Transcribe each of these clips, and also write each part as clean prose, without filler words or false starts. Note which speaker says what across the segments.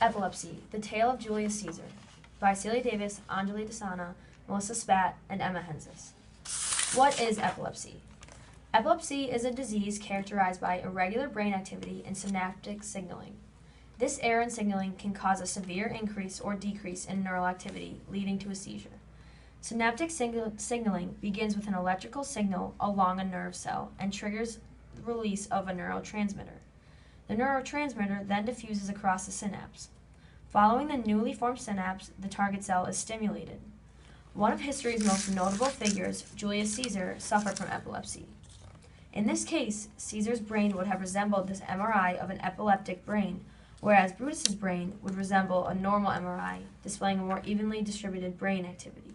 Speaker 1: Epilepsy, The Tale of Julius Seizure, by Celia Davis, Anjali Dasana, Melissa Spat, and Emma Henzis. What is epilepsy? Epilepsy is a disease characterized by irregular brain activity and synaptic signaling. This error in signaling can cause a severe increase or decrease in neural activity, leading to a seizure. Synaptic signaling begins with an electrical signal along a nerve cell and triggers the release of a neurotransmitter. The neurotransmitter then diffuses across the synapse. Following the newly formed synapse, the target cell is stimulated. One of history's most notable figures, Julius Seizure, suffered from epilepsy. In this case, Caesar's brain would have resembled this MRI of an epileptic brain, whereas Brutus's brain would resemble a normal MRI, displaying a more evenly distributed brain activity.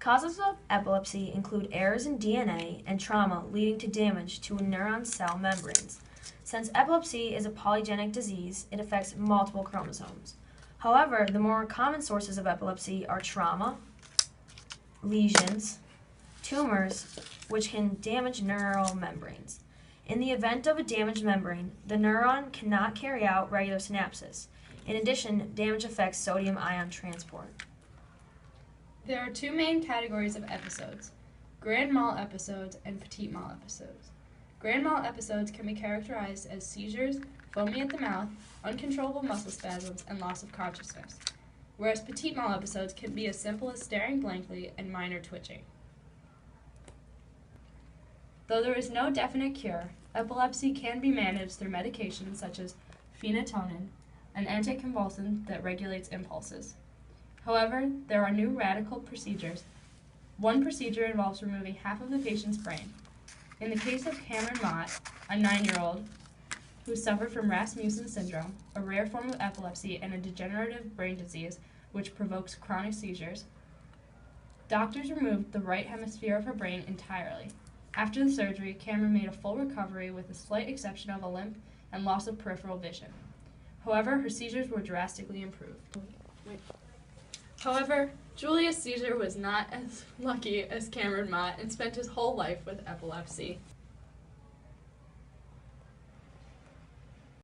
Speaker 1: Causes of epilepsy include errors in DNA and trauma leading to damage to neuron cell membranes. Since epilepsy is a polygenic disease, it affects multiple chromosomes. However, the more common sources of epilepsy are trauma, lesions, tumors, which can damage neural membranes. In the event of a damaged membrane, the neuron cannot carry out regular synapses. In addition, damage affects sodium ion transport.
Speaker 2: There are two main categories of episodes: grand mal episodes and petit mal episodes. Grand mal episodes can be characterized as seizures, foaming at the mouth, uncontrollable muscle spasms, and loss of consciousness, whereas petit mal episodes can be as simple as staring blankly and minor twitching. Though there is no definite cure, epilepsy can be managed through medications such as phenytonin, an anticonvulsant that regulates impulses. However, there are new radical procedures. One procedure involves removing half of the patient's brain. In the case of Cameron Mott, a 9-year-old who suffered from Rasmussen syndrome, a rare form of epilepsy and a degenerative brain disease which provokes chronic seizures, doctors removed the right hemisphere of her brain entirely. After the surgery, Cameron made a full recovery with a slight exception of a limp and loss of peripheral vision. However, her seizures were drastically improved. However, Julius Seizure was not as lucky as Cameron Mott and spent his whole life with epilepsy.